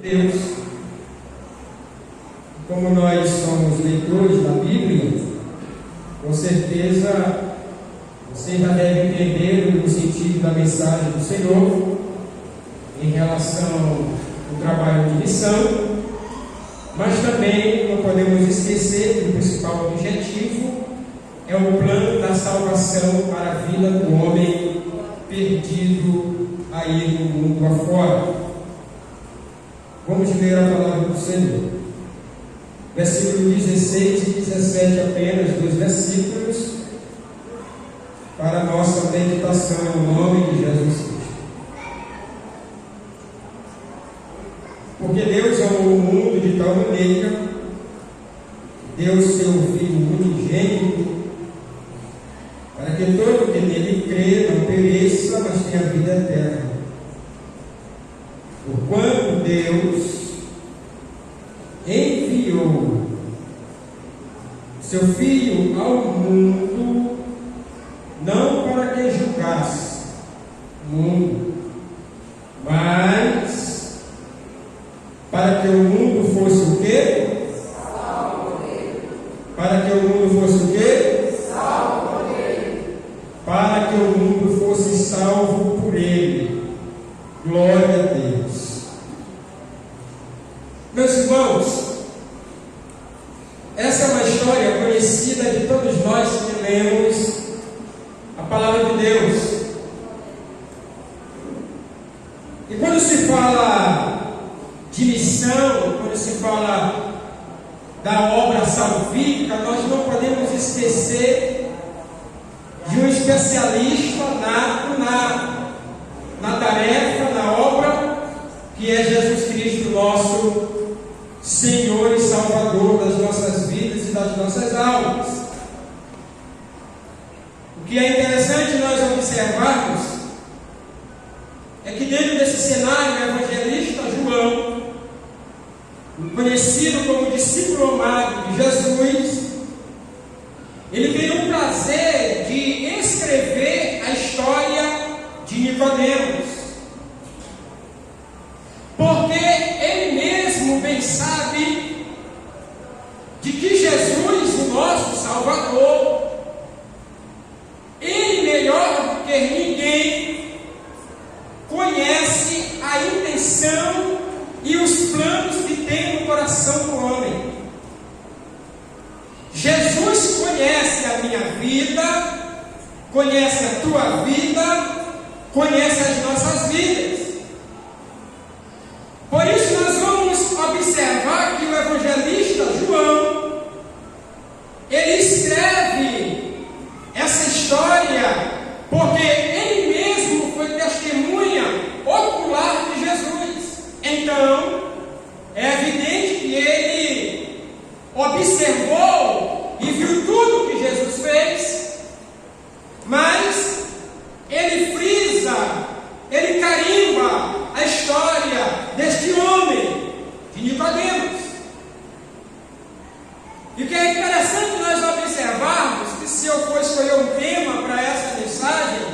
Deus. Como nós somos leitores da Bíblia, com certeza você já deve entender o sentido da mensagem do Senhor em relação ao trabalho de missão, mas também não podemos esquecer que o principal objetivo é o plano da salvação para a vida do homem perdido aí no mundo afora. Vamos ler a palavra do Senhor. Versículo 16 e 17, apenas 2 versículos, para a nossa meditação no nome de Jesus Cristo. Porque Deus amou o mundo de tal maneira, deu seu Filho unigênito, para que todo que nele crê não pereça, mas tenha vida eterna. Porquanto Deus enviou seu Filho ao mundo, não para que julgasse o mundo, mas para que o mundo fosse o quê? Salvo por ele. Para que o mundo fosse o quê? Salvo por ele. Para que o mundo fosse salvo por ele. Glória a Deus. Meus irmãos, essa é uma história conhecida de todos nós que lemos a palavra de Deus. E quando se fala de missão, quando se fala da obra salvífica, nós não podemos esquecer de um especialista na tarefa, na obra, que é Jesus Cristo, nosso Senhor e Salvador das nossas vidas e das nossas almas. O que é interessante nós observarmos é que dentro desse cenário, o evangelista João, conhecido como discípulo amado de Jesus, ele tem o prazer de escrever a história de Nicodemos, porque ele mesmo bem sabe de que Jesus, o nosso Salvador, ele melhor do que ninguém conhece a intenção e os planos que tem no coração do homem. Jesus conhece a minha vida, conhece a tua vida, conhece as nossas vidas. Por isso nós vamos observar que o evangelista João, ele escreve essa história porque ele mesmo foi testemunha ocular de Jesus. Então, é evidente que ele observou e viu tudo que Jesus fez, mas ele frisa, ele carimba a história deste homem, de Nicodemos. E o que é interessante nós observarmos, que se eu for escolher um tema para essa mensagem,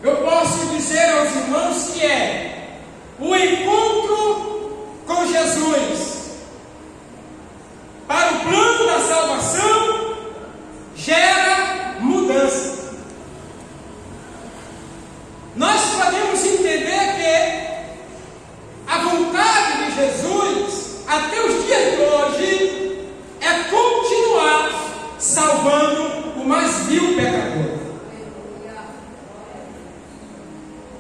eu posso dizer aos irmãos que é o encontro com Jesus. Para o plano da salvação, gera mudança. Nós podemos entender que a vontade de Jesus, até os dias de hoje, é continuar salvando o mais vil pecador.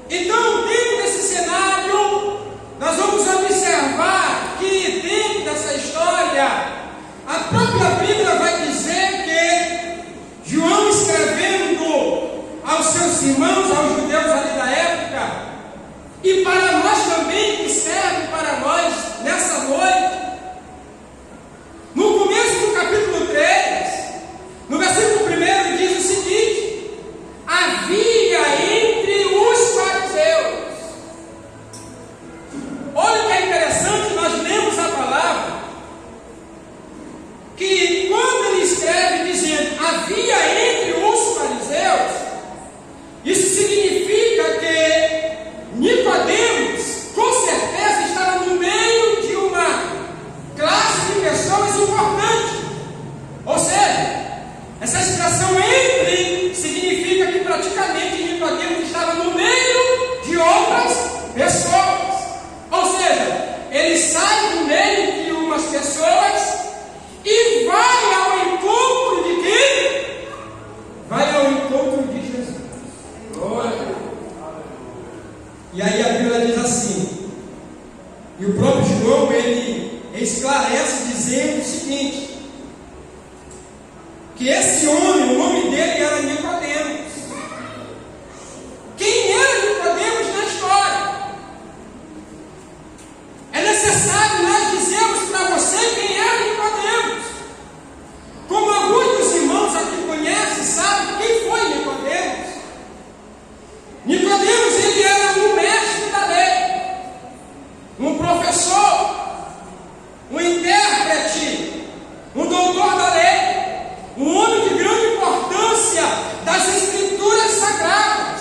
Então, dentro desse cenário, nós vamos observar que dentro dessa história, a própria Bíblia vai dizer que João, escrevendo aos seus irmãos, aos judeus ali da época, e para nós também, que serve para nós nessa noite, no começo do capítulo 3, no versículo 1, diz o seguinte: havia entre os fariseus. Olha o que é interessante, nós lemos a palavra, que quando ele escreve dizendo havia entre os fariseus, isso significa que Nicodemos ele sai do meio de umas pessoas e vai ao encontro de quem? Vai ao encontro de Jesus. E aí a Bíblia diz assim, e o próprio João, ele esclarece dizendo o seguinte, que esse homem, o nome dele era Nicodemos. Quem era Nicodemos na história? É necessário nós dizermos para você quem era Nicodemos. Como alguns dos irmãos aqui conhecem, sabem quem foi Nicodemos. Nicodemos, ele era um mestre da lei, um professor, um intérprete, um doutor da lei, um homem de grande importância das escrituras sagradas.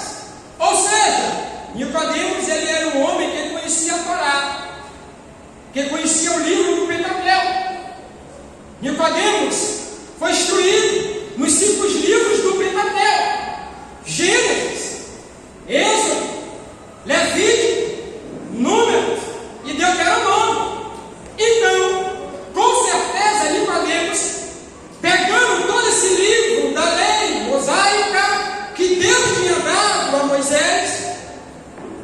Ou seja, Nicodemos, ele era um homem que conhecia a Torá, que conhecia o livro do Pentateuco. Nicodemos foi instruído nos 5 livros do Pentateuco: Gênesis, Êxodo, Levítico, Números e Deuteronômio. Então, com certeza, Nicodemos, pegando todo esse livro da lei mosaica que Deus tinha dado a Moisés,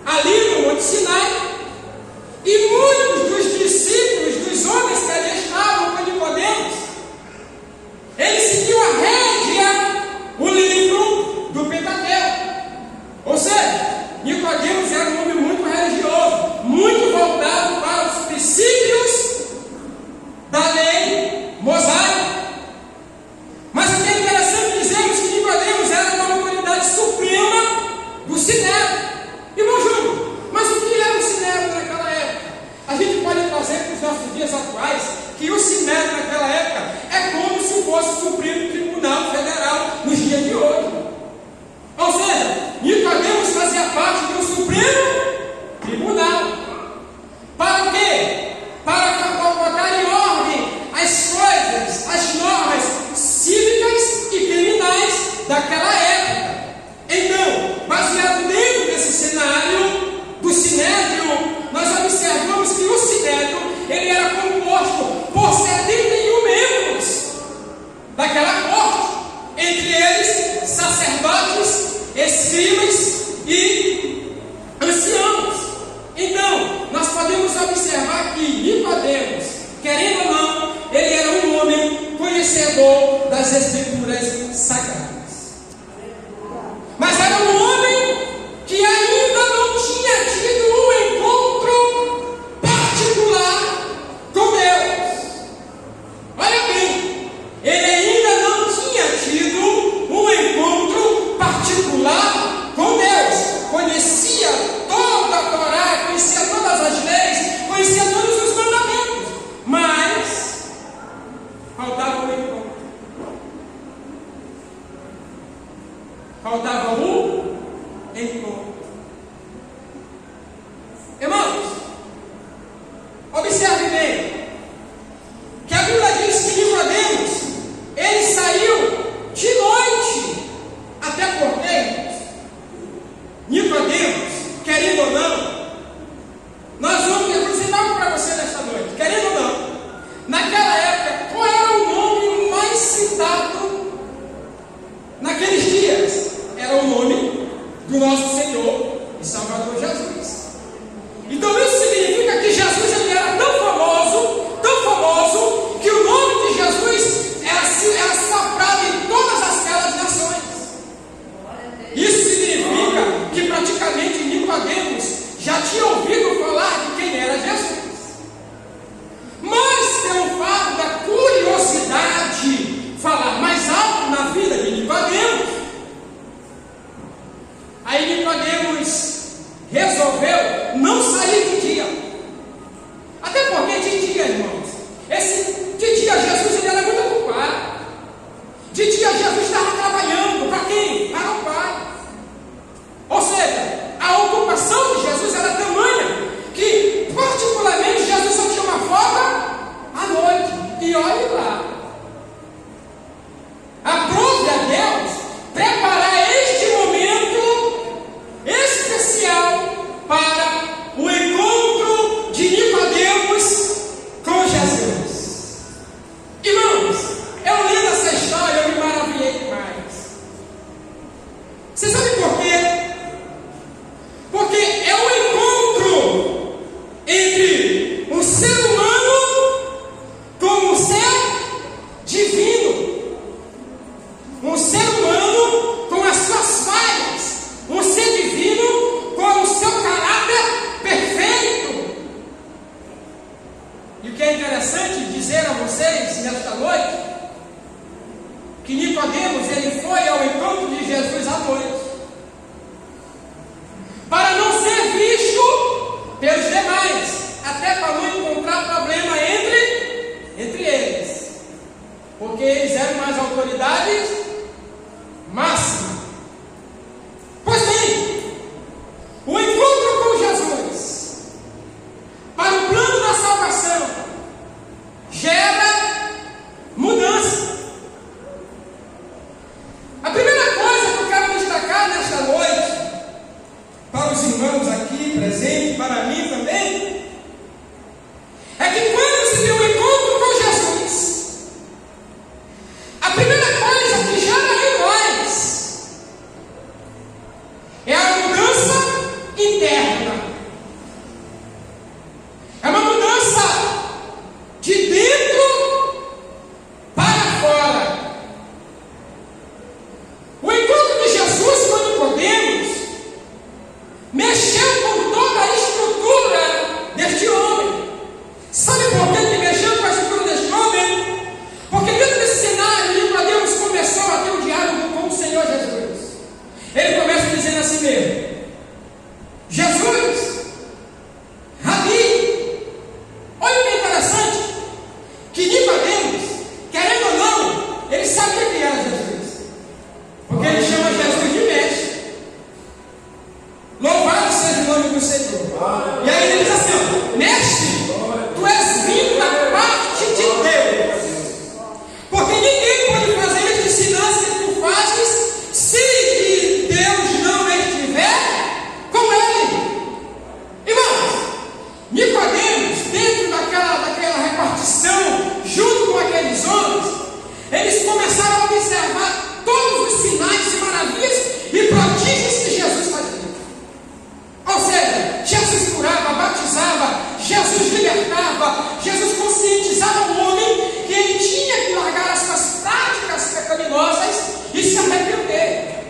ali no Monte Sinai, e muitos dos discípulos, dos homens que ali estavam com Nicodemos, ele seguiu a rédea, o livro do Pentateuco. Ou seja, Nicodemos era um homem muito religioso, muito voltado para os princípios da lei mosaica. Mas o que é interessante dizermos que Nicodemos era uma autoridade suprema do Sinédrio. Irmão Júlio, mas o que era o Sinédrio naquela época? A gente pode trazer para os nossos dias atuais que o Sinédrio naquela época é como se fosse o Supremo Tribunal Federal nos dias de hoje. Ou seja, Nicodemos fazia parte do Supremo Tribunal. Para quê? Para botar em ordem as coisas, as normas cívicas e criminais daquela época. Então, baseado dentro desse cenário do Sinédrio, nós observamos que o Sinédrio, ele era composto por 71 membros daquela corte, entre eles sacerdotes, escribas e anciãos. Então, nós podemos observar que Nicodemos, querendo ou não, ele era um homem conhecedor das escrituras sagradas. Mas era um homem que ainda não tinha tido um encontro particular com Deus. Olha bem, ele ainda não tinha tido um encontro particular com Deus. Conhecia toda a Torá, conhecia todas as leis, conhecia todos os mandamentos, mas faltava um encontro. Faltava um encontro. Irmãos, observe bem que a Bíblia diz que Nicodemos, ele saiu de noite até Cornélio. Nicodemos, querendo ou não, nós vamos apresentar algo para você nesta noite, querendo ou não, naquela época, qual era o nome mais citado naqueles dias? Era o nome do nosso Senhor e Salvador Jesus. Então isso significa que Jesus, ele era tão famoso, que o nome de Jesus era soprado em todas aquelas nações. Isso significa que praticamente Nicodemos já tinha ouvido falar de quem era Jesus. Mas pelo fato da curiosidade falar mais alto na vida de Nicodemos, aí Nicodemos resolveu não sair de dia. Até porque de dia, irmãos, de dia Jesus, ele era muito ocupado. De dia Jesus estava trabalhando. Para quem? Para o Pai. Ou seja, a ocupação de Jesus era tamanha que particularmente Jesus só tinha uma folga à noite. E olhe lá, aprove a Deus preparar este momento especial para o encontro de Nicodemos ser humano como um ser divino. Um ser humano com as suas falhas. Um ser divino com o seu caráter perfeito. E o que é interessante dizer a vocês nesta noite, que Nicodemos, ele foi ao encontro de Jesus à noite, para não ser visto pelos demais, até para não encontrar problema entre eles, porque eles eram as autoridades máximas. Pois bem, o encontro com Jesus para o plano da salvação gera mudança. A primeira coisa que eu quero destacar nesta noite, para os irmãos aqui presentes, para mim também, é que quando se tem um encontro com Jesus, a primeira coisa que gera em nós é a mudança interna. É uma mudança de dentro para fora. O encontro de Jesus com Nicodemos mexeu com toda a estrutura deste homem. Sabe por que ele mexeu com a estrutura deste homem? Porque dentro desse cenário, Nicodemos começou a ter um diálogo com o Senhor Jesus. Ele começa dizendo assim mesmo: Jesus, Rabi. Olha o que é interessante, que Nicodemos, querendo ou não, ele sabia quem era Jesus, porque ele chama Jesus de mestre. Louvado seja o nome do Senhor. E aí ele diz assim: ó, mestre, tu és vindo da parte de Deus, porque ninguém pode fazer estes sinais que tu fazes se de Deus não estiver com ele. Irmãos, Nicodemos, dentro daquela repartição, junto com aqueles homens, eles começaram a observar todos os sinais e maravilhas e prodígios que Jesus fazia. Ou seja, Jesus curava, batizava, Jesus libertava, Jesus conscientizava o homem que ele tinha que largar as suas práticas pecaminosas e se arrepender,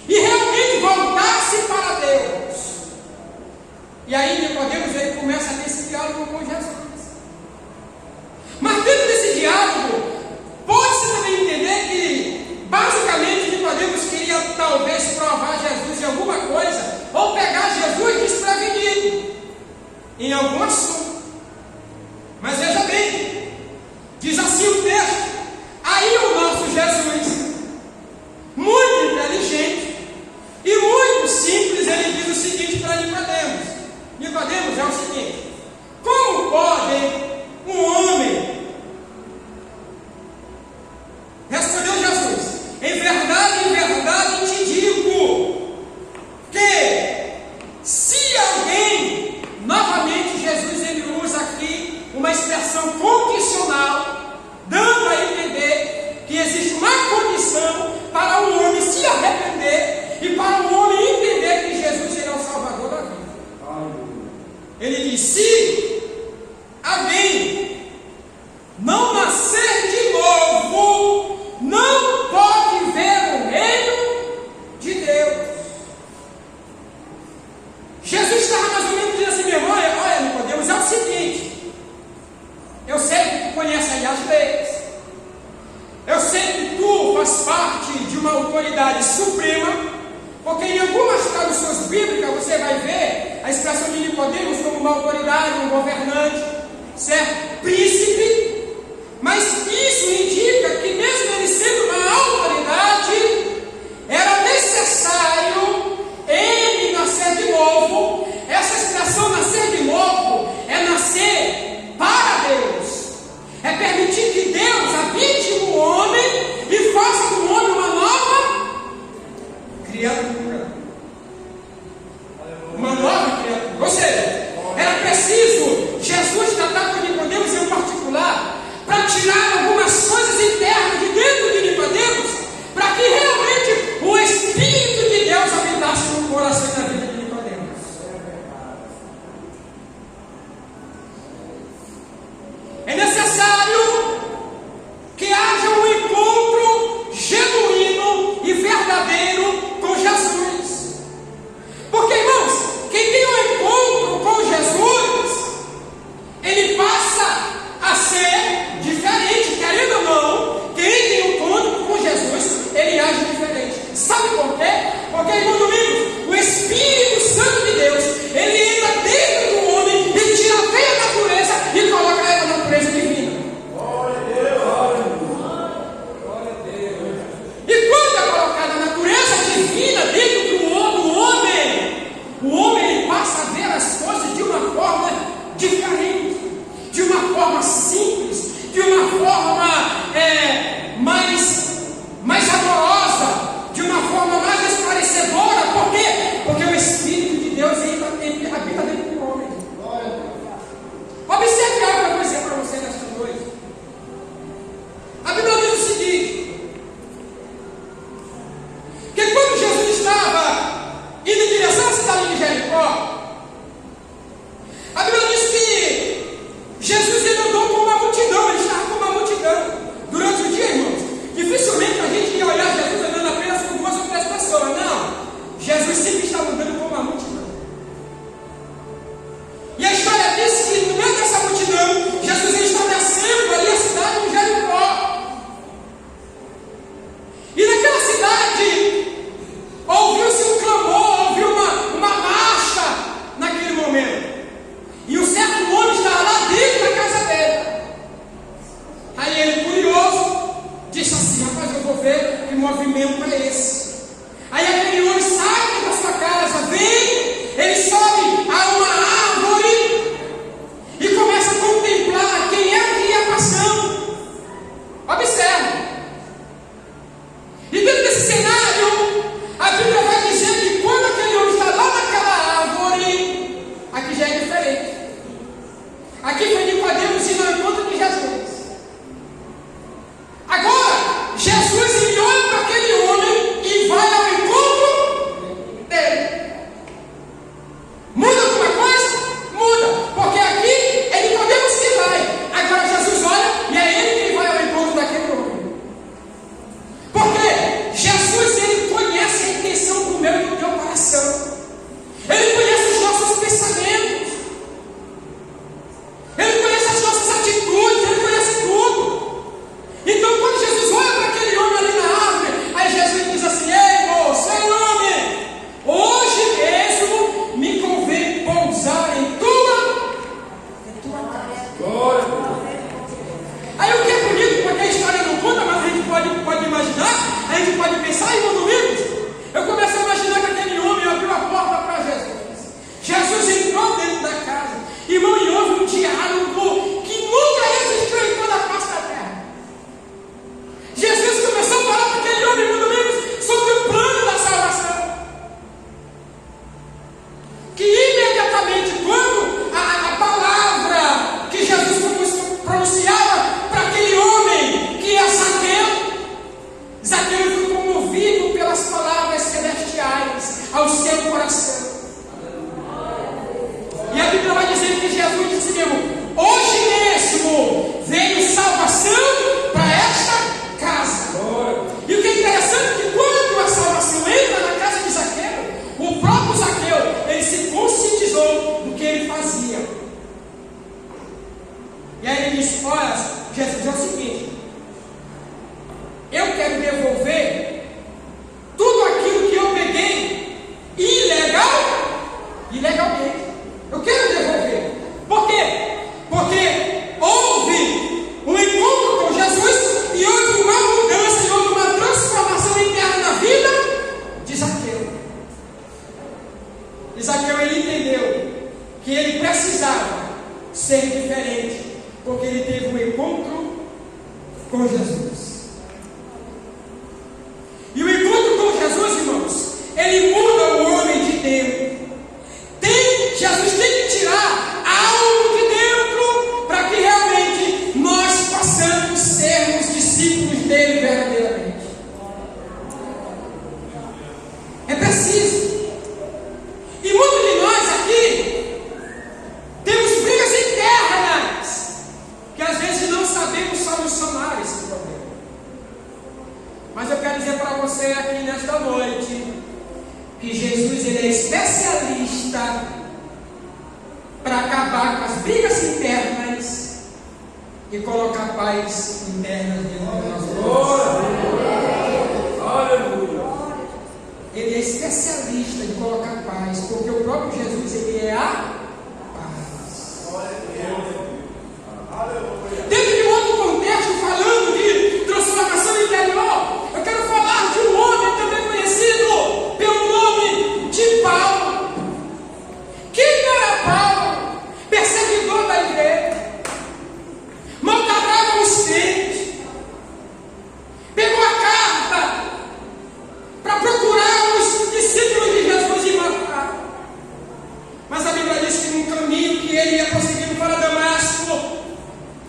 e realmente voltar-se para Deus. E aí Nicodemos, ele começa a ter esse diálogo com Jesus. Mas dentro desse diálogo, pode-se também entender que basicamente Nicodemos queria talvez provar Jesus em alguma coisa, ou pegar Jesus desprevenido em algum assunto. Mas veja bem, diz assim o texto: aí o nosso Jesus, muito inteligente e muito simples, ele diz o seguinte para Nicodemos: Nicodemos, é o seguinte, como pode um homem... Respondeu Jesus: em verdade te digo que se alguém, novamente Jesus ele usa aqui uma expressão condicional, dando a entender que existe uma condição para um homem se arrepender e para um homem entender que Jesus será o Salvador da vida. Ele diz: se alguém não nascer de novo, não pode ver o reino de Deus. Jesus estava mais ou menos dizendo assim mesmo: olha Nicodemos, é o seguinte, eu sei que tu conhece aí as leis, eu sei que tu faz parte de uma autoridade suprema, porque em algumas traduções bíblicas você vai ver a expressão de Nicodemos como uma autoridade, um governante, certo? Príncipe. Mas isso indica que mesmo ele sendo uma autoridade, era necessário ele nascer de novo. Essa expressão nascer de novo é nascer para Deus, é permitir que Deus habite no homem e faça do homem uma nova criatura. Uma nova criatura. Ou seja, era preciso Jesus é necessário que haja um encontro genuíno e verdadeiro com Jesus. Porque, irmãos, quem tem um encontro com Jesus, ele passa a ser diferente, querendo ou não. Quem tem um encontro com Jesus, ele age diferente. Sabe por quê? Porque, irmão Domingos, o Espírito Santo de Deus, ele entra dentro do homem e tira a velha natureza e coloca ela na natureza divina. Glória a Deus. E quando é colocada a natureza divina dentro do homem, o homem ele passa a ver as coisas de uma forma diferente, de uma forma simples, de uma forma mais amorosa, de uma forma mais esclarecedora. Por quê? Porque o Espírito de Deus habita dentro do homem. Observe algo que eu vou dizer para você nesta noite. A Bíblia diz o seguinte: que quando Jesus estava indo em direção à cidade de Jericó, a Bíblia diz que Jesus ele andou com uma multidão, ele estava com uma multidão. Durante o dia, irmãos, dificilmente a gente ia olhar Jesus andando apenas com 2 ou 3 pessoas. Não, Jesus sempre estava andando com uma multidão. E a história diz que no meio dessa multidão, Jesus está descendo ali a cidade de Jericó. E naquela cidade, ouviu-se um clamor, ouviu uma marcha naquele momento. E um certo homem estava lá dentro da casa dele. Aí ele, curioso, disse assim: rapaz, eu vou ver que movimento é esse. Aí aquele homem sai da sua casa, vem, ele sobe a uma árvore e começa a contemplar quem é que ia passando. Observe. E dentro desse cenário, a Bíblia vai dizer que quando aquele homem está lá naquela árvore, aqui já é diferente. Aqui foi Nicodemos indo ao encontro de Jesus. Agora, Jesus ele olha para aquele homem e vai ao encontro dele. Muda alguma coisa? Muda. Porque aqui é Nicodemos que vai. Agora Jesus olha e é ele que vai ao encontro daquele homem. Porque Jesus ele conhece a intenção do meu e do teu coração. Ele conhece os nossos pensamentos. Ele conhece as nossas atitudes, ele conhece tudo. Então, quando Jesus olha para aquele homem ali na árvore, aí Jesus diz assim: ei, moço, ei, homem, hoje mesmo me convém pousar em tua casa. Aí o que é bonito, porque a história não conta, mas a gente pode imaginar, a gente pode pensar, irmão Domingos. Eu comecei a imaginar que aquele homem abriu a porta para Jesus. Jesus entrou dentro da casa. Irmão, e houve um diálogo que nunca existiu em toda a face da terra. Jesus começou a falar para aquele homem, irmão Domingos, sobre o plano da salvação. Que imediatamente, quando a palavra que Jesus pronunciava para aquele homem, que é Zaqueu foi comovido pelas palavras celestiais ao seu coração. E a Bíblia vai dizer que Jesus disse mesmo: hoje mesmo veio salvação para esta casa. E o que é interessante é que quando a salvação entra na casa de Zaqueu, o próprio Zaqueu, ele se conscientizou do que ele fazia. E aí ele disse: olha, Jesus, é o seguinte, eu quero devolver tudo aquilo que eu peguei ilegalmente. Eu quero devolver. Por quê? Porque houve um encontro com Jesus e houve uma mudança, e houve uma transformação interna na vida de Zaqueu. E Zaqueu ele entendeu que ele precisava ser diferente, porque ele teve um encontro com Jesus. E o encontro com Jesus, irmãos, ele muda o homem de dentro. Jesus tem que tirar algo de dentro para que realmente nós possamos sermos discípulos dele verdadeiramente. É preciso. E muitos de nós aqui temos brigas internas, que às que Jesus ele é especialista para acabar com as brigas internas e colocar paz interna dentro de nós. Aleluia. Ele é especialista em colocar paz, porque o próprio Jesus ele é a paz. Dentro de um outro contexto, falando de transformação interior, eu quero falar de um homem também conhecido pelo nome de Paulo. Quem era Paulo? Perseguidor da igreja, maltratava os crentes, pegou a carta para procurar os discípulos de Jesus e matar. Mas a Bíblia diz que no caminho que ele ia prosseguindo para Damasco,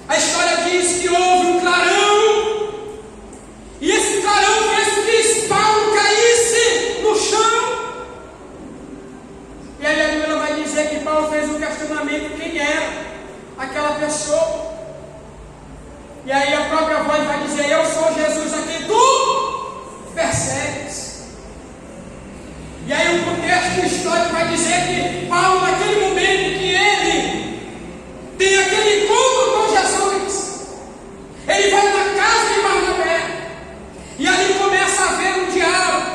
a história diz que houve um clarão, e esse clarão fez com que Paulo caísse no chão. E aí a Bíblia vai dizer que Paulo fez um questionamento: quem era aquela pessoa? E aí a própria voz vai dizer: eu sou Jesus a quem tu persegues. E aí o contexto histórico vai dizer que Paulo, naquele momento que ele tem aquele encontro com Jesus, ele vai na casa de Barnabé, e ali começa a haver um diálogo,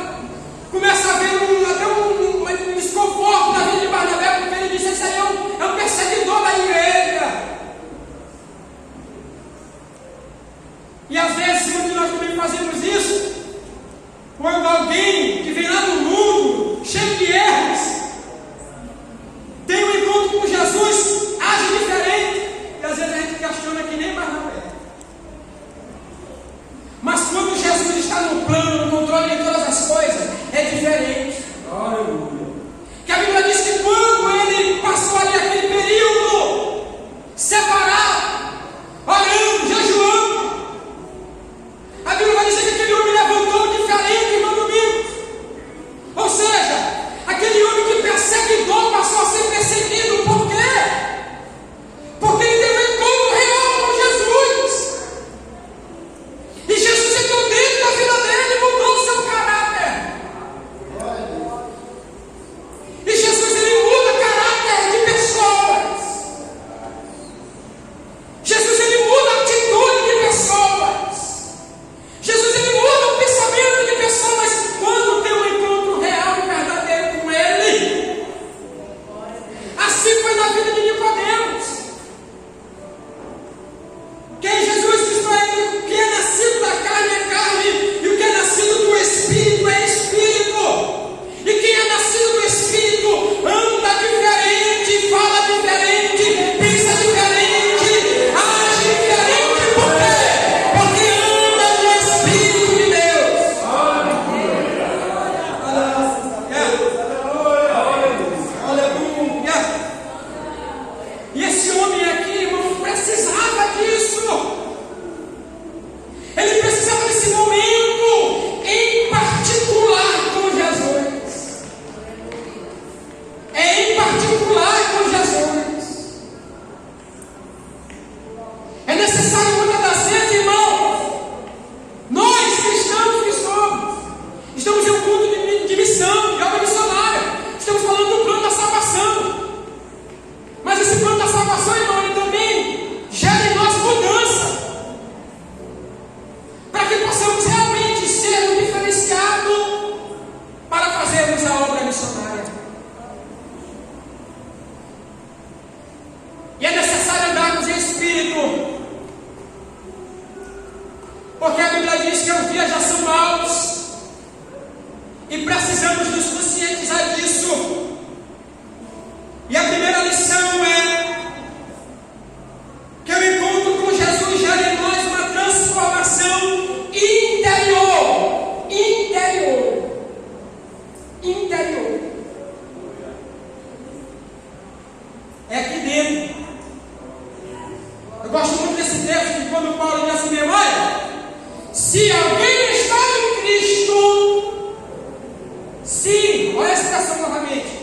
começa a haver até um desconforto da vida de Barnabé, porque ele disse: esse aí é um perseguidor da igreja. E às vezes nós também fazemos isso, quando alguém que vem lá do mundo, cheio de erros, tem um encontro com Jesus, age diferente, e às vezes a gente questiona que nem Barnabé. Mas quando Jesus está no plano, no controle de todas as coisas, é diferente. Aleluia. Que a Bíblia diz que quando ele passou ali aquele período separado, orando, jejuando, a Bíblia vai dizer que aquele homem levantou diferente, irmão Domingos. Ou seja, aquele homem que perseguidor passou a ser perseguido. Por quê? Porque ele teve um encontro real com Jesus. E Jesus entrou dentro da vida dele e mudou o seu caráter. E Jesus ele muda o caráter de pessoas. Jesus ele muda a atitude de pessoas. Jesus ele muda o pensamento de pessoas quando tem um encontro real e verdadeiro com ele. Assim foi na vida de Nicodemos. Quem Jesus disse para ele: o que é nascido da carne é carne, e o que é nascido do Espírito é Espírito. E quem é nascido do Espírito anda diferente, fala diferente, pensa diferente, age diferente. Por quê? Porque anda no Espírito de Deus. Aleluia. E esse homem aqui, irmão, precisava disso. Ele precisava desse momento em particular com Jesus. É em particular com Jesus. É necessário muitas das vezes, irmão, nós cristãos que somos, estamos em um culto de missão, de obra missionária, estamos falando do plano da salvação. Mas esse plano da salvação, irmão, ele também gera em nós mudança, para que possamos realmente ser um diferenciado para fazermos a obra missionária. E é necessário andarmos em espírito, porque a Bíblia diz que os dias já são maus e precisamos nos conscientizar disso. E a primeira lição é que o encontro com Jesus gera em nós uma transformação interior. Interior. É aqui dentro. Eu gosto muito desse texto, que quando Paulo diz assim: olha, se alguém está em Cristo, se, olha essa expressão novamente,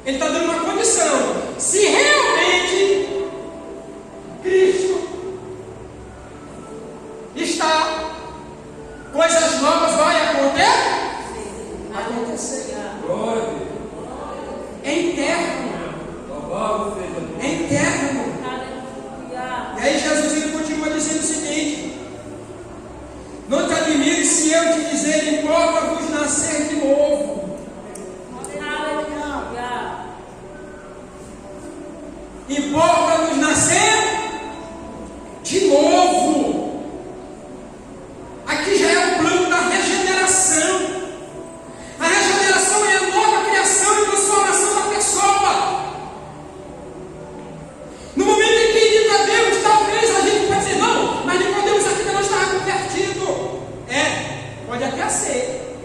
ele está dando uma condição: se realmente Cristo está, coisas novas vai acontecer. E aí Jesus ele continua dizendo o seguinte: não te admires se eu te dizer, importa-vos nascer de novo. Importa-nos nascer de novo. Aqui já é o plano da regeneração. A regeneração é a nova criação e transformação da pessoa. No momento em que Nicodemos, talvez a gente pode dizer, não, mas Nicodemos aqui não estava convertido. Pode até ser.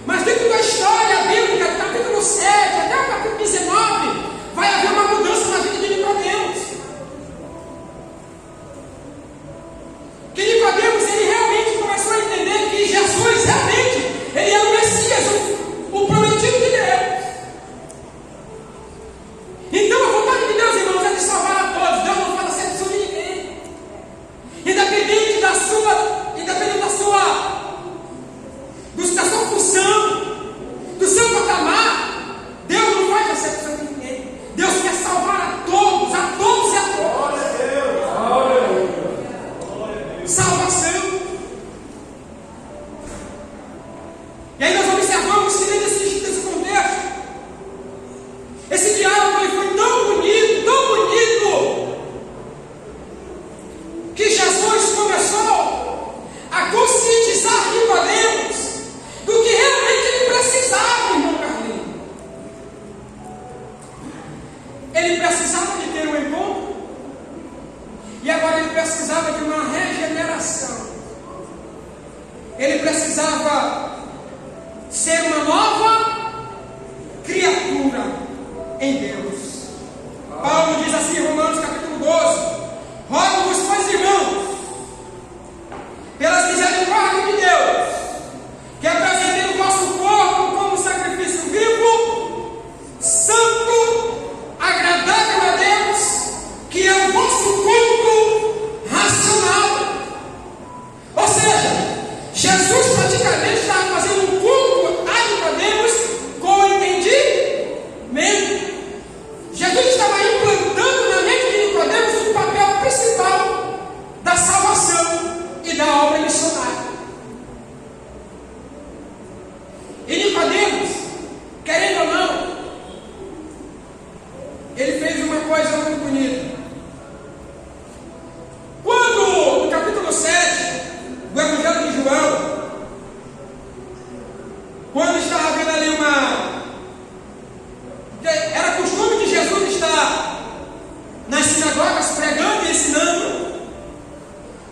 Mas dentro da história bíblica, capítulo 7 até o capítulo 19, vai haver uma mudança na vida de Nicodemos. Que Nicodemos, ele realmente começou a entender que Jesus, realmente, ele era o Messias, o prometido de Deus. Então a vontade de Deus, irmãos, é de salvar a todos. Deus não faz acepção de ninguém. Independente da sua função, do seu patamar, Deus não faz acepção de ninguém. Deus quer salvar a todos e a todos. Glória a Deus. Salvação. E aí nós observamos que nesse contexto, esse diálogo ele foi tão bonito, que Jesus começou a conscientizar Nicodemos do que realmente ele precisava, irmão Carlinhos. Ele precisava de ter um encontro, e agora ele precisava de uma regeneração. Ele precisava ser uma nova criatura em Deus. Paulo diz assim em Romanos capítulo 12: rogo-vos, pois, irmãos, pelas misericórdias de Deus, que apresentem o vosso corpo como sacrifício vivo, santo, agradável a Deus, que é o vosso culto racional. Ou seja, Jesus praticamente estava fazendo um culto a Nicodemos com entendimento. Jesus estava implantando na mente de Nicodemos o papel principal da salvação e da obra missionária. E Nicodemos, querendo ou não, ele fez uma coisa muito bonita. Quando, no capítulo 7 do Evangelho de João, quando estava havendo ali era costume de Jesus estar nas sinagogas pregando e ensinando.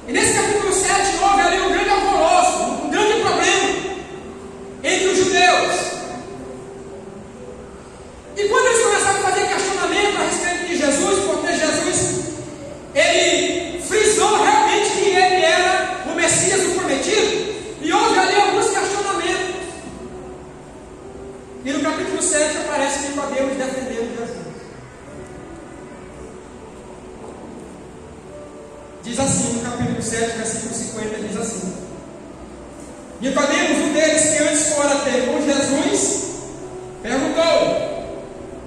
E nesse capítulo 7 houve ali um grande alvoroço, um grande problema entre os judeus. E quando eles começaram a fazer questionamento a respeito de Jesus, porque Jesus, ele frisou realmente que ele era o Messias, o prometido, e houve ali alguns questionamentos. E no capítulo 7 aparece Nicodemos defendendo Jesus. Diz assim, no capítulo 7, versículo 50, diz assim: Nicodemos, um deles que antes fora ter com Jesus, perguntou: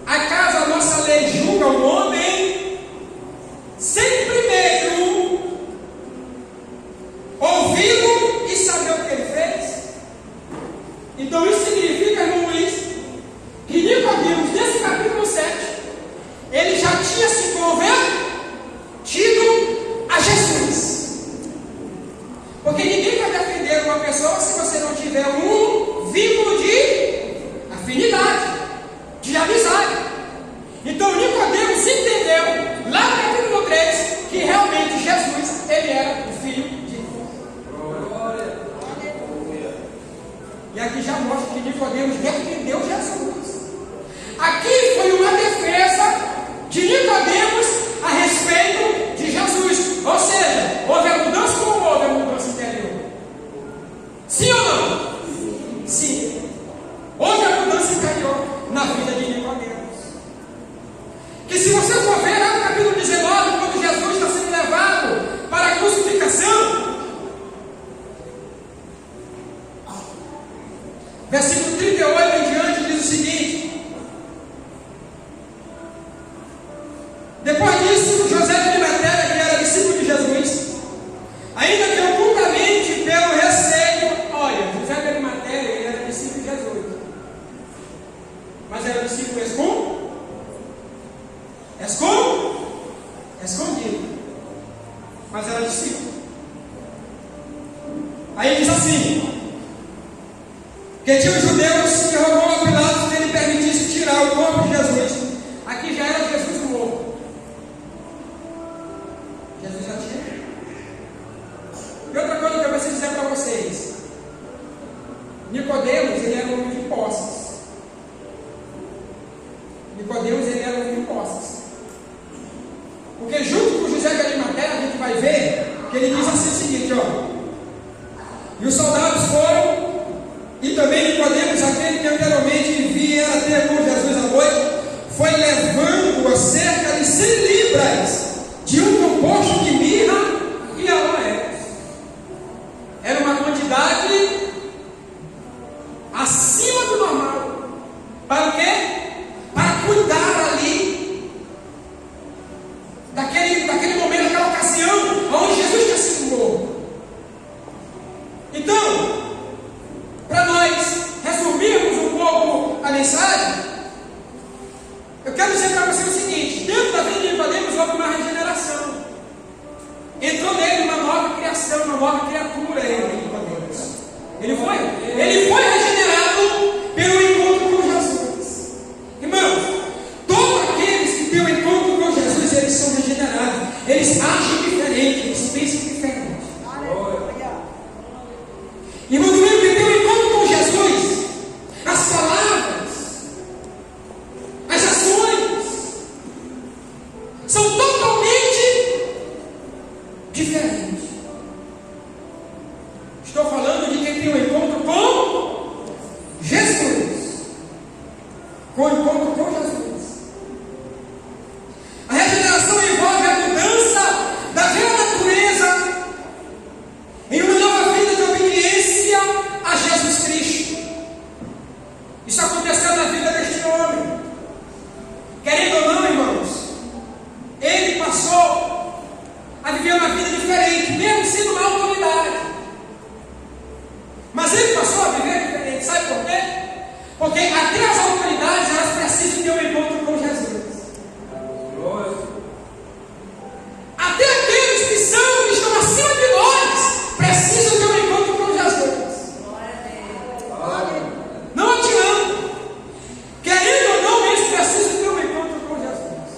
acaso a nossa lei julga o homem sem primeiro ouvi-lo e saber o que ele fez? Então isso significa, irmão Luiz, que Nicodemos, nesse capítulo 7, ele já tinha se convertido a Jesus. Porque ninguém vai defender uma pessoa se você não tiver um vínculo de afinidade, de amizade. Então Nicodemos entendeu, lá no capítulo 3, que realmente Jesus, ele era o Filho de Deus. E aqui já mostra que Nicodemos defendeu Jesus. Aqui foi uma defesa de Nicodemos a respeito de Jesus. Ou seja, houve a mudança ou não houve a mudança interior? Sim ou não? Sim. Houve a mudança interior na vida de Nicodemos. Que se você for ver lá no capítulo 19, quando Jesus está sendo levado para a crucificação, versículo 38 mas era discípulo. Aí diz assim, que tinha os judeus que rogou a Pilatos que ele permitisse tirar o corpo de Jesus. Aqui já era Jesus morto. Jesus já tinha. E outra coisa que eu preciso dizer para vocês, Nicodemos, ele era um homem de posses. Nicodemos, ele era um homem de posses. Porque junto com José de Arimateia, a gente vai ver que ele diz assim o seguinte, ó. E os soldados foram, e também Nicodemos, aquele que anteriormente viera ter com Jesus à noite, foi levando a cerca de 100 libras de um composto de mirra e aloés. Era uma quantidade acima do normal. Para o quê? Para cuidar ali daquele momento, daquela ocasião onde Jesus tinha sido morto. Então, para nós resumirmos um pouco a mensagem, eu quero dizer para você o seguinte: dentro da vida de Nicodemos houve uma regeneração. Entrou nele uma nova criação, uma nova criatura em Nicodemos. Ele foi regenerado pelo encontro com Jesus. Irmãos, todos aqueles que têm o encontro com Jesus, eles são regenerados. Eles agem diferente, eles pensam diferente. Irmão, do mesmo que tem um encontro com Jesus, as palavras, as ações são totalmente diferentes. Estou falando de quem tem um encontro com Jesus. Com o encontro com Jesus. A regeneração envolve a mudança da velha natureza em uma nova vida de obediência a Jesus Cristo. Isso aconteceu na vida deste homem. Querendo ou não, irmãos, ele passou a viver uma vida diferente, mesmo sendo uma autoridade. Mas ele passou a viver diferente. Sabe por quê? Porque até as autoridades, elas precisam ter um encontro com Jesus. Até aqueles que estão acima de nós precisam ter um encontro com Jesus. Não adianta. Querendo ou não, eles precisam ter um encontro com Jesus.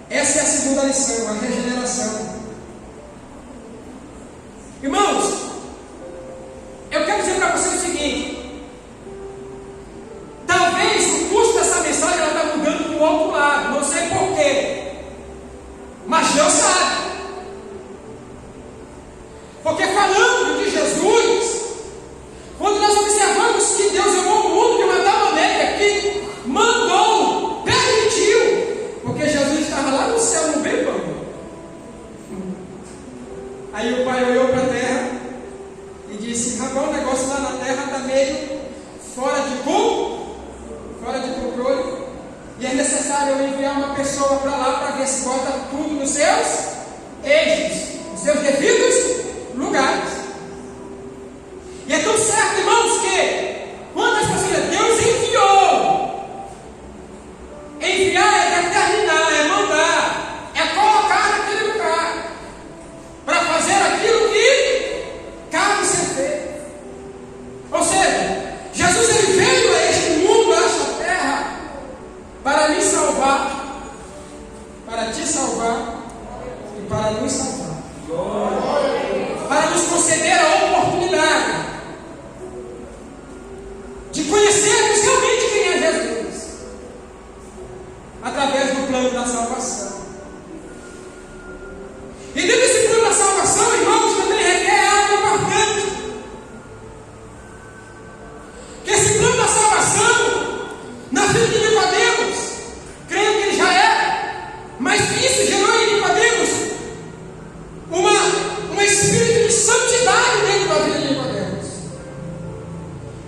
Essa é a segunda lição, a regeneração. Irmãos, eu quero dizer para você o seguinte: talvez o curso dessa mensagem ela está mudando para o outro lado, não sei porquê, mas Deus sabe. Porque falando de Jesus, quando nós observamos que Deus amou o mundo de uma tal maneira que mandou, permitiu, porque Jesus estava lá no céu no bebão. Aí o pai olhou para a terra e disse: rapaz, o negócio lá na terra está meio fora de controle, e é necessário eu enviar uma pessoa para lá para ver se bota tudo nos seus eixos, nos seus devidos lugares. E é tão certo, irmãos, que quando as pessoas, Deus enviou, enviar é determinar, é mandar, é colocar naquele lugar, para fazer aquilo que cabe ser feito. Ou seja, Jesus ele veio a este mundo, a esta terra, para me salvar, para te salvar e para nos salvar. Para nos conceder a oportunidade de conhecermos realmente quem é Jesus, através do plano da salvação. E dentro desse plano da salvação, irmãos, também requer algo importante. Que esse plano da salvação, na vida de Nicodemos, creio que ele já era, mas isso gerou em Nicodemos um espírito de santidade dentro da vida de Nicodemos.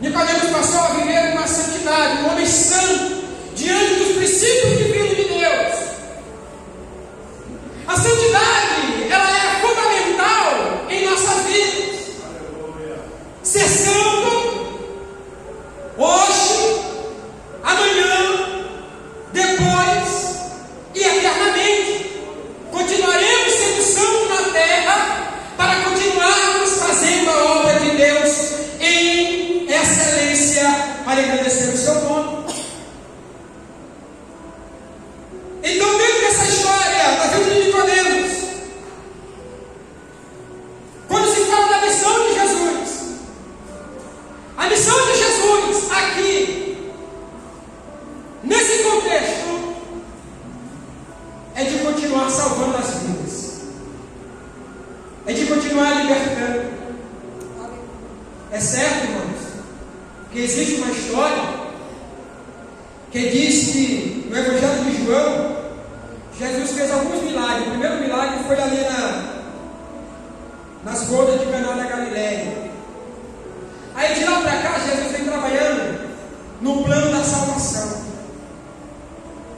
Nicodemos passou a viver uma santidade, um homem santo, diante dos princípios divinos de Deus. continuar salvando as vidas, é de continuar libertando. É certo, irmãos, que existe uma história que diz que no Evangelho de João, Jesus fez alguns milagres. O primeiro milagre foi ali nas bodas de Caná da Galileia. Aí de lá para cá, Jesus vem trabalhando no plano da salvação.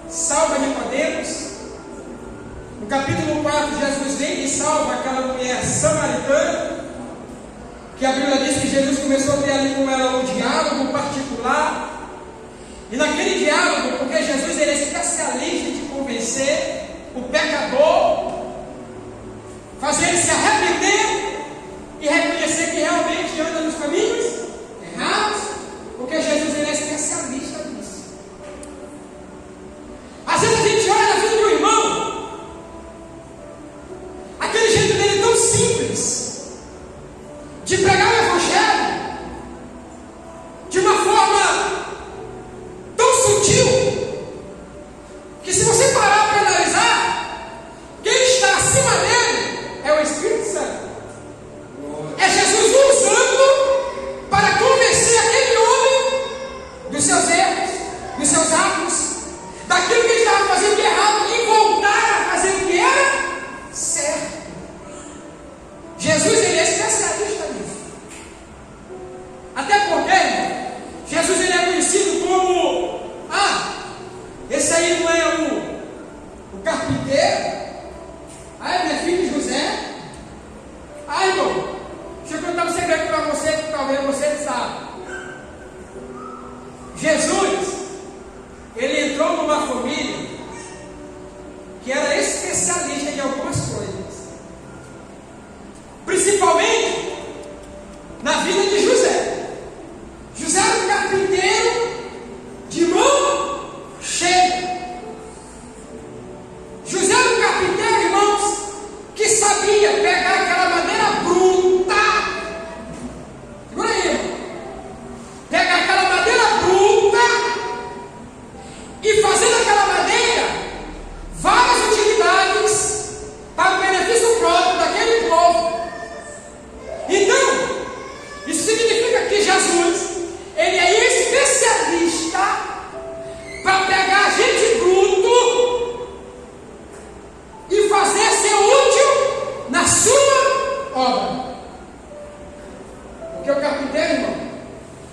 Salva Nicodemos. No capítulo 4, Jesus vem e salva aquela mulher samaritana, que a Bíblia diz que Jesus começou a ter ali com ela um diálogo particular. E naquele diálogo, porque Jesus ele é especialista de convencer o pecador, fazer ele se arrepender e reconhecer que realmente anda nos caminhos errados, porque Jesus ele é especialista nisso. Às vezes a gente olha a vida do irmão, aquele jeito dele tão simples de pregar o Evangelho de uma forma tão sutil, que se você parar para analisar, quem está acima dele é o Espírito Santo. É Jesus usando para convencer aquele homem dos seus erros, dos seus atos, daquilo que ele estava fazendo de errado e voltar a fazer o que era certo. Jesus ele é especialista nisso. Até porque Jesus ele é conhecido como esse aí não é o carpinteiro? É meu filho José? Irmão, deixa eu contar um segredo para você que talvez você não sabe. Jesus, ele entrou numa família que era especialista em algumas coisas, principalmente na vida de José. José era um carpinteiro de mão cheia. José era um carpinteiro, irmãos, que sabia pegar aquela madeira bruta. Segura aí, irmão. Pegar aquela madeira bruta e fazer daquela madeira várias utilidades para o benefício próprio daquele povo. Então, isso significa que Jesus ele é especialista para pegar gente bruto e fazer ser útil na sua obra. Porque o carpinteiro, irmão,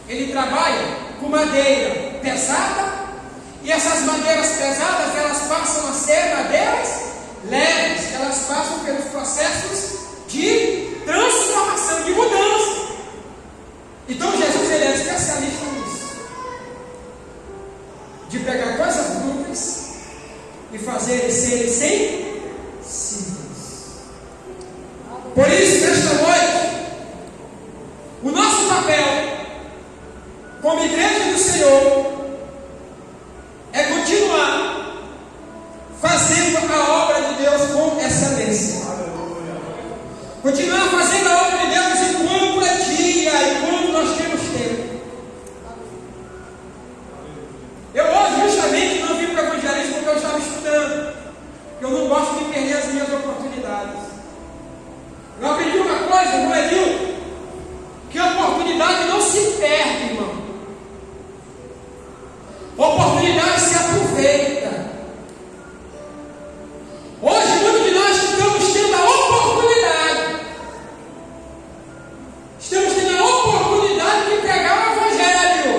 ele trabalha com madeira pesada, e essas madeiras pesadas elas passam a ser madeiras leves, elas passam pelos processos de transformação, de mudança. Então Jesus ele é especialista nisso, de pegar coisas brutas e fazer eles serem sensíveis. Por isso, nesta noite, o nosso papel como igreja do Senhor é continuar fazendo a obra de Deus com excelência. Continuar fazendo a obra de Deus enquanto é dia, enquanto nós temos tempo. Eu hoje justamente não vim para o evangelismo porque eu estava estudando. Eu não gosto de perder as minhas oportunidades. Eu aprendi uma coisa, irmão Edil, que a oportunidade não se perde, irmão. A oportunidade se aproveita. Hoje, muitos de nós estamos tendo a oportunidade. Estamos tendo a oportunidade de pregar o Evangelho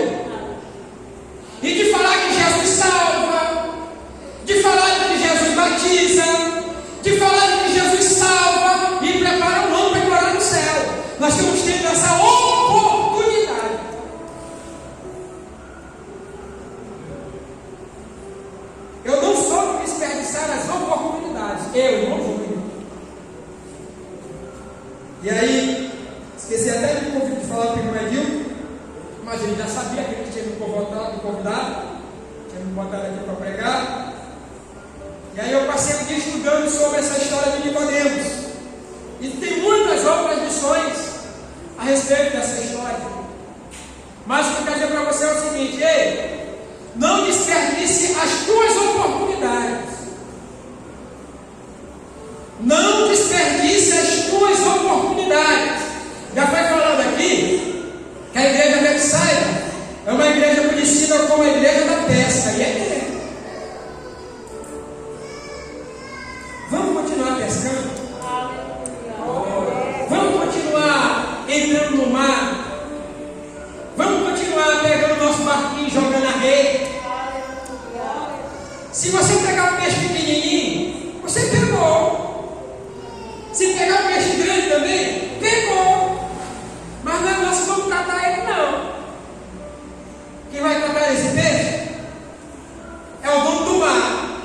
e de falar que Jesus salva, de falar que Jesus batiza, de falar que Jesus salva e prepara um homem para morar no céu. Nós estamos tendo essa oportunidade. Eu não sou para desperdiçar as oportunidades. Eu não vou. E aí, esqueci até de falar para o irmão Edil, mas ele já sabia que ele tinha me convidado, tinha me botado aqui para pregar. E aí eu passei o dia estudando sobre essa história de Nicodemos. E tem muitas outras lições a respeito dessa história. Mas o que eu quero dizer para você é o seguinte: ei, não desperdice as tuas oportunidades. Se você pegar um peixe pequenininho, você pegou. Se pegar um peixe grande também, pegou. Mas não é nós que vamos tratar ele, não. Quem vai tratar esse peixe é o dono do mar.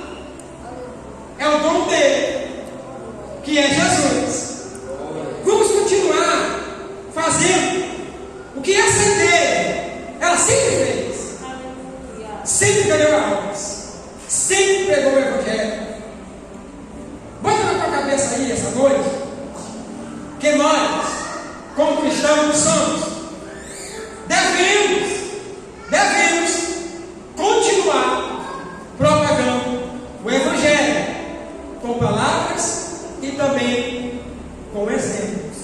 É o dono dele, que é Jesus. Vamos continuar fazendo o que essa ideia ela sempre fez. Sempre ganhou almas. Sempre pregou o Evangelho. Bota na tua cabeça aí essa noite que nós, como cristãos somos, devemos continuar propagando o Evangelho com palavras e também com exemplos.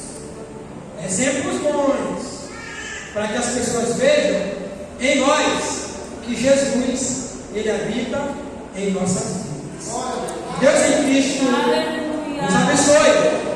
Exemplos bons, para que as pessoas vejam em nós que Jesus, Ele habita em nossas vidas. Deus em Cristo nos abençoe.